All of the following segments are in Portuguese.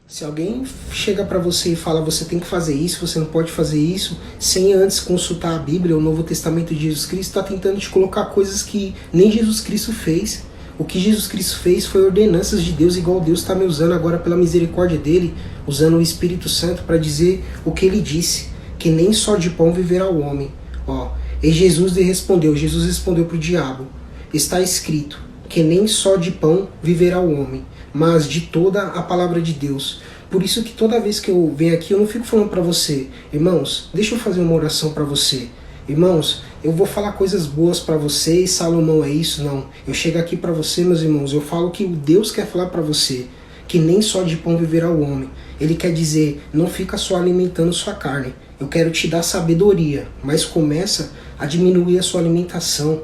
Se alguém chega para você e fala você tem que fazer isso, você não pode fazer isso, sem antes consultar a Bíblia, o Novo Testamento de Jesus Cristo, está tentando te colocar coisas que nem Jesus Cristo fez. O que Jesus Cristo fez foi ordenanças de Deus, igual Deus está me usando agora pela misericórdia dele, usando o Espírito Santo para dizer o que ele disse, que nem só de pão viverá o homem. E Jesus respondeu para o diabo, está escrito que nem só de pão viverá o homem, mas de toda a palavra de Deus. Por isso que toda vez que eu venho aqui, eu não fico falando para você, irmãos, deixa eu fazer uma oração para você. Irmãos, eu vou falar coisas boas para vocês, Salomão é isso, não. Eu chego aqui para você, meus irmãos, eu falo que Deus quer falar para você, que nem só de pão viverá o homem. Ele quer dizer, não fica só alimentando sua carne. Eu quero te dar sabedoria, mas começa a diminuir a sua alimentação.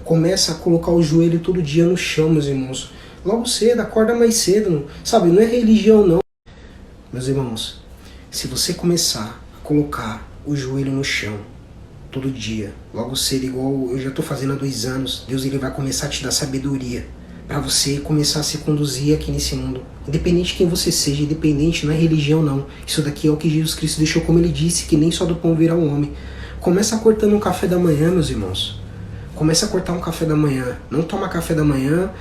Começa a colocar o joelho todo dia no chão, meus irmãos. Logo cedo, acorda mais cedo, não, sabe? Não é religião, não. Meus irmãos, se você começar a colocar o joelho no chão todo dia, logo cedo, igual eu já estou fazendo há 2 anos, Deus ele vai começar a te dar sabedoria para você começar a se conduzir aqui nesse mundo. Independente de quem você seja, independente, não é religião, não. Isso daqui é o que Jesus Cristo deixou, como ele disse, que nem só do pão virá o homem. Começa cortando um café da manhã, meus irmãos. Começa a cortar um café da manhã. Não toma café da manhã,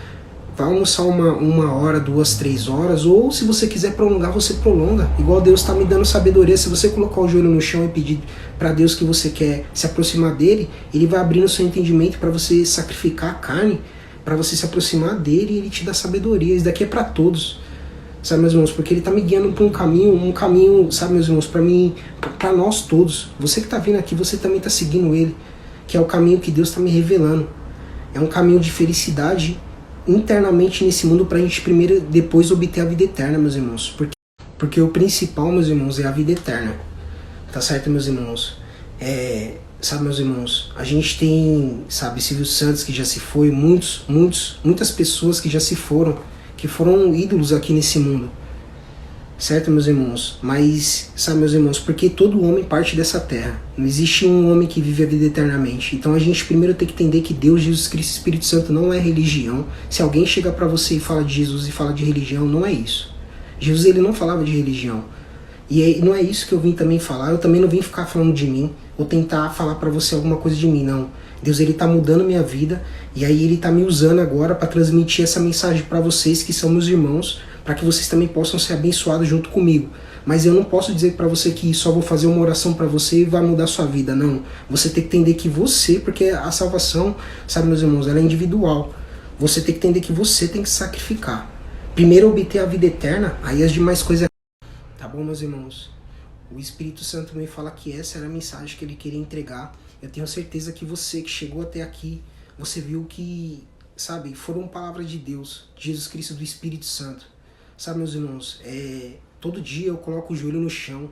vai almoçar uma hora, 2, 3 horas, ou se você quiser prolongar, você prolonga. Igual Deus está me dando sabedoria. Se você colocar o joelho no chão e pedir para Deus que você quer se aproximar dele, ele vai abrindo o seu entendimento para você sacrificar a carne, para você se aproximar dele e ele te dá sabedoria. Isso daqui é para todos, sabe, meus irmãos? Porque ele está me guiando para um caminho, sabe, meus irmãos, para mim, para nós todos. Você que está vindo aqui, você também está seguindo ele, que é o caminho que Deus está me revelando. É um caminho de felicidade internamente nesse mundo para a gente primeiro, depois obter a vida eterna, meus irmãos. Porque o principal, meus irmãos, é a vida eterna. Tá certo, meus irmãos? Sabe, meus irmãos, a gente tem, sabe, Silvio Santos que já se foi, muitas pessoas que já se foram, que foram ídolos aqui nesse mundo. Certo, meus irmãos? Mas, sabe, meus irmãos, porque todo homem parte dessa terra. Não existe um homem que vive a vida eternamente. Então a gente primeiro tem que entender que Deus, Jesus Cristo e Espírito Santo não é religião. Se alguém chega para você e fala de Jesus e fala de religião, não é isso. Jesus, ele não falava de religião. E não é isso que eu vim também falar. Eu também não vim ficar falando de mim, ou tentar falar para você alguma coisa de mim, não. Deus, ele tá mudando minha vida, e aí ele tá me usando agora para transmitir essa mensagem para vocês que são meus irmãos, para que vocês também possam ser abençoados junto comigo. Mas eu não posso dizer para você que só vou fazer uma oração para você e vai mudar a sua vida, não. Você tem que entender que você, porque a salvação, sabe, meus irmãos, ela é individual. Você tem que entender que você tem que sacrificar. Primeiro obter a vida eterna, aí as demais coisas... Tá bom, meus irmãos? O Espírito Santo me fala que essa era a mensagem que ele queria entregar. Eu tenho certeza que você que chegou até aqui, você viu que, sabe, foram palavras de Deus, de Jesus Cristo, do Espírito Santo. Sabe, meus irmãos, todo dia eu coloco o joelho no chão,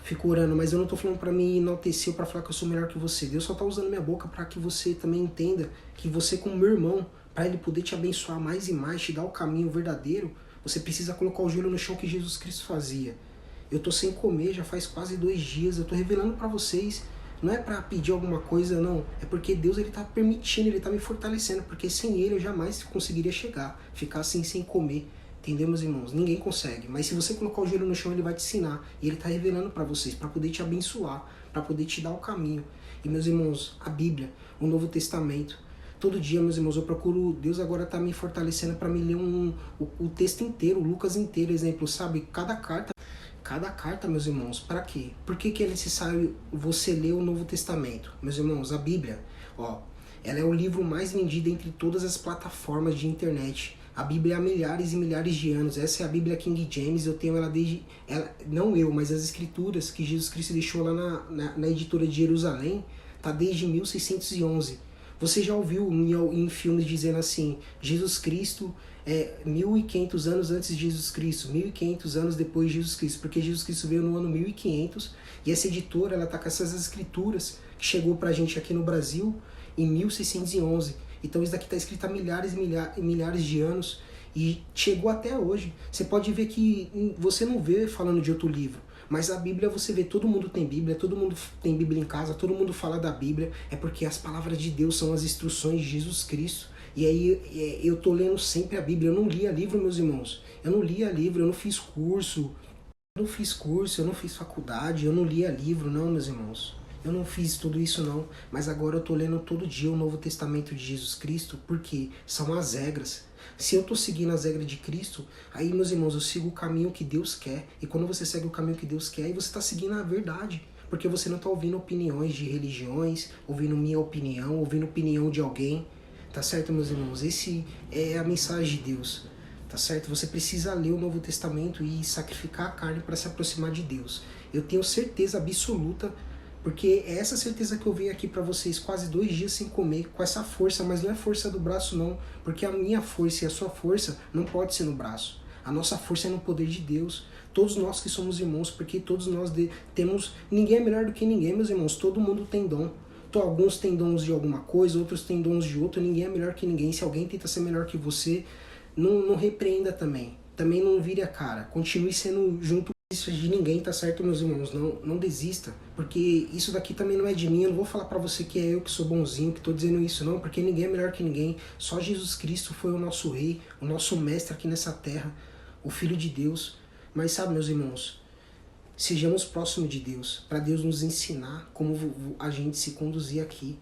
fico orando, mas eu não tô falando para me enaltecer ou para falar que eu sou melhor que você. Deus só tá usando minha boca para que você também entenda que você, como meu irmão, para ele poder te abençoar mais e mais, te dar o caminho verdadeiro, você precisa colocar o joelho no chão que Jesus Cristo fazia. Eu tô sem comer já faz quase 2 dias, eu tô revelando para vocês. Não é para pedir alguma coisa, não. É porque Deus, ele tá permitindo, ele tá me fortalecendo. Porque sem ele eu jamais conseguiria chegar, ficar assim sem comer. Entendeu, meus irmãos? Ninguém consegue. Mas se você colocar o joelho no chão, ele vai te ensinar. E ele tá revelando para vocês, para poder te abençoar, para poder te dar o caminho. E, meus irmãos, a Bíblia, o Novo Testamento. Todo dia, meus irmãos, eu procuro... Deus agora tá me fortalecendo para me ler o texto inteiro, o Lucas inteiro, exemplo, sabe? Cada carta, meus irmãos, para quê? Por que é necessário você ler o Novo Testamento? Meus irmãos, a Bíblia, ela é o livro mais vendido entre todas as plataformas de internet. A Bíblia há milhares e milhares de anos. Essa é a Bíblia King James, eu tenho ela desde... não eu, mas as escrituras que Jesus Cristo deixou lá na editora de Jerusalém, tá desde 1611. Você já ouviu em filmes dizendo assim, Jesus Cristo... 1500 anos antes de Jesus Cristo, 1500 anos depois de Jesus Cristo, porque Jesus Cristo veio no ano 1500 e essa editora, ela tá com essas escrituras que chegou pra gente aqui no Brasil em 1611. Então isso daqui tá escrito há milhares e milhares de anos e chegou até hoje. Você pode ver que você não vê falando de outro livro, mas a Bíblia você vê, todo mundo tem Bíblia em casa, todo mundo fala da Bíblia, é porque as palavras de Deus são as instruções de Jesus Cristo. E aí eu tô lendo sempre a Bíblia. Eu não lia livro, meus irmãos. Eu não lia livro, eu não fiz curso, Eu não fiz curso, eu não fiz faculdade, eu não lia livro, não, meus irmãos. Eu não fiz tudo isso não, mas agora eu tô lendo todo dia o Novo Testamento de Jesus Cristo, porque são as regras. Se eu tô seguindo as regras de Cristo, aí, meus irmãos, eu sigo o caminho que Deus quer. E quando você segue o caminho que Deus quer, aí você tá seguindo a verdade. Porque você não tá ouvindo opiniões de religiões, ouvindo minha opinião, ouvindo opinião de alguém. Tá certo, meus irmãos? Esse é a mensagem de Deus. Tá certo? Você precisa ler o Novo Testamento e sacrificar a carne para se aproximar de Deus. Eu tenho certeza absoluta, porque é essa certeza que eu venho aqui para vocês quase 2 dias sem comer, com essa força, mas não é força do braço não, porque a minha força e a sua força não pode ser no braço. A nossa força é no poder de Deus. Todos nós que somos irmãos, porque todos nós temos... Ninguém é melhor do que ninguém, meus irmãos. Todo mundo tem dom. Alguns têm dons de alguma coisa, outros têm dons de outra. Ninguém é melhor que ninguém. Se alguém tenta ser melhor que você, não repreenda também. Também não vire a cara. Continue sendo junto de ninguém, tá certo, meus irmãos? Não desista, porque isso daqui também não é de mim. Eu não vou falar pra você que é eu que sou bonzinho, que tô dizendo isso, não, porque ninguém é melhor que ninguém. Só Jesus Cristo foi o nosso rei, o nosso mestre aqui nessa terra, o Filho de Deus. Mas sabe, meus irmãos, sejamos próximos de Deus, para Deus nos ensinar como a gente se conduzir aqui.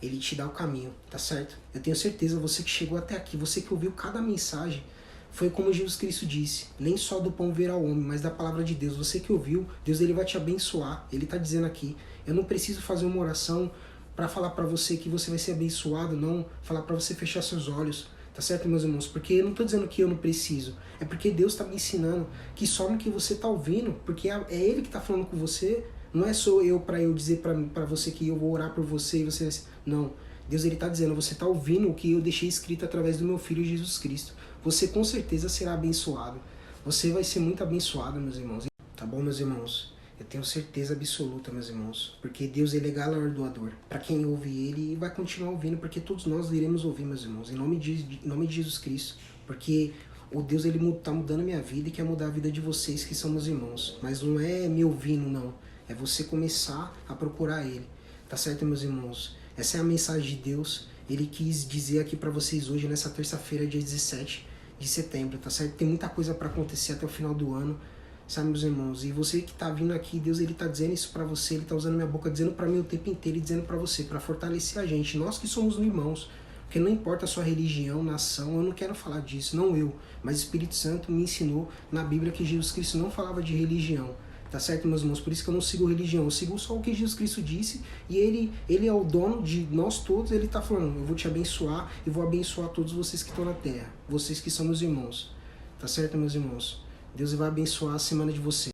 Ele te dá o caminho, tá certo? Eu tenho certeza, você que chegou até aqui, você que ouviu cada mensagem, foi como Jesus Cristo disse, nem só do pão verá o homem, mas da palavra de Deus. Você que ouviu, Deus ele vai te abençoar. Ele está dizendo aqui, eu não preciso fazer uma oração para falar para você que você vai ser abençoado, não falar para você fechar seus olhos. Tá certo, meus irmãos? Porque eu não estou dizendo que eu não preciso. É porque Deus está me ensinando que só no que você está ouvindo, porque é Ele que está falando com você. Não é só eu para eu dizer para você que eu vou orar por você e você... Não. Deus ele está dizendo, você está ouvindo o que eu deixei escrito através do meu Filho Jesus Cristo. Você com certeza será abençoado. Você vai ser muito abençoado, meus irmãos. Tá bom, meus irmãos? Eu tenho certeza absoluta, meus irmãos. Porque Deus ele é galardoador. Para quem ouve ele, vai continuar ouvindo, porque todos nós iremos ouvir, meus irmãos. Em nome de Jesus Cristo. Porque o Deus ele está mudando a minha vida e quer mudar a vida de vocês que são meus irmãos. Mas não é me ouvindo, não. É você começar a procurar ele. Tá certo, meus irmãos? Essa é a mensagem de Deus. Ele quis dizer aqui para vocês hoje, nessa terça-feira, dia 17 de setembro, tá certo? Tem muita coisa para acontecer até o final do ano, sabe, meus irmãos? E você que tá vindo aqui, Deus ele tá dizendo isso para você, ele tá usando minha boca, dizendo para mim o tempo inteiro e dizendo para você, para fortalecer a gente, nós que somos irmãos. Porque não importa a sua religião, nação, eu não quero falar disso, não eu, mas o Espírito Santo me ensinou na Bíblia que Jesus Cristo não falava de religião. Tá certo, meus irmãos? Por isso que eu não sigo religião, eu sigo só o que Jesus Cristo disse, e ele é o dono de nós todos, ele tá falando, eu vou te abençoar e vou abençoar todos vocês que estão na terra, vocês que são meus irmãos. Tá certo, meus irmãos? Deus vai abençoar a semana de vocês.